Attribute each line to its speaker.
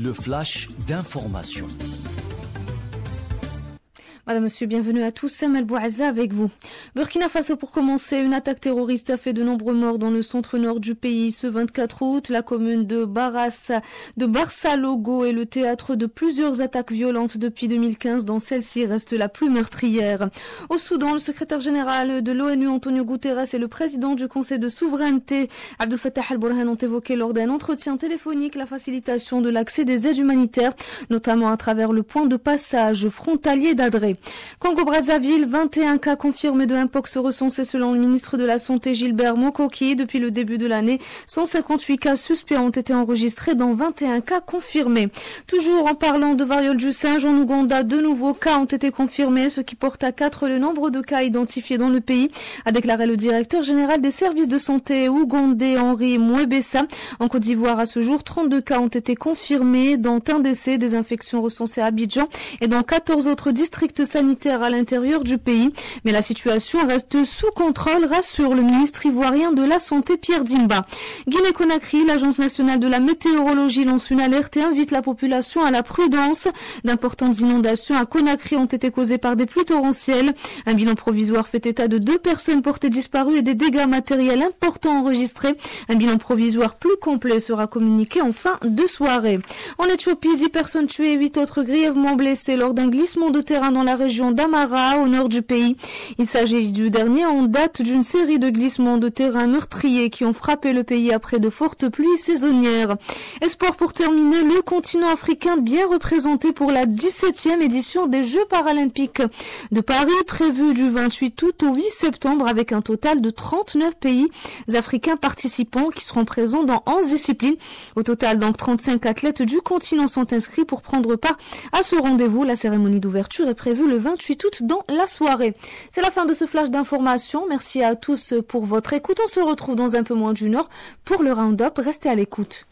Speaker 1: le flash d'information.
Speaker 2: Madame, monsieur, bienvenue à tous. Sam El Bouazza avec vous. Burkina Faso, pour commencer, une attaque terroriste a fait de nombreux morts dans le centre-nord du pays. Ce 24 août, la commune de Barça-Logo est le théâtre de plusieurs attaques violentes depuis 2015, dont celle-ci reste la plus meurtrière. Au Soudan, le secrétaire général de l'ONU, Antonio Guterres, et le président du Conseil de souveraineté, Abdel Fattah al-Burhan, ont évoqué lors d'un entretien téléphonique la facilitation de l'accès des aides humanitaires, notamment à travers le point de passage frontalier d'Adré. Congo-Brazzaville, 21 cas confirmés de Mpox recensés selon le ministre de la Santé Gilbert Mokoki. Depuis le début de l'année, 158 cas suspects ont été enregistrés dans 21 cas confirmés. Toujours en parlant de variole du singe, en Ouganda, 2 nouveaux cas ont été confirmés, ce qui porte à 4 le nombre de cas identifiés dans le pays, a déclaré le directeur général des services de santé ougandais Henri Mwebessa. En Côte d'Ivoire, à ce jour, 32 cas ont été confirmés, dont un décès, des infections recensées à Abidjan et dans 14 autres districts sanitaire à l'intérieur du pays. Mais la situation reste sous contrôle, rassure le ministre ivoirien de la Santé Pierre Dimba. Guinée-Conakry, l'Agence nationale de la météorologie lance une alerte et invite la population à la prudence. D'importantes inondations à Conakry ont été causées par des pluies torrentielles. Un bilan provisoire fait état de 2 personnes portées disparues et des dégâts matériels importants enregistrés. Un bilan provisoire plus complet sera communiqué en fin de soirée. En Éthiopie, 10 personnes tuées et 8 autres grièvement blessées lors d'un glissement de terrain dans la région d'Amara, au nord du pays. Il s'agit du dernier en date d'une série de glissements de terrain meurtriers qui ont frappé le pays après de fortes pluies saisonnières. Espoir pour terminer, le continent africain bien représenté pour la 17e édition des Jeux paralympiques de Paris, prévue du 28 août au 8 septembre, avec un total de 39 pays africains participants qui seront présents dans 11 disciplines. Au total, donc, 35 athlètes du continent sont inscrits pour prendre part à ce rendez-vous. La cérémonie d'ouverture est prévue le 28 août dans la soirée. C'est la fin de ce flash d'information. Merci à tous pour votre écoute. On se retrouve dans un peu moins d'une heure pour le round-up. Restez à l'écoute.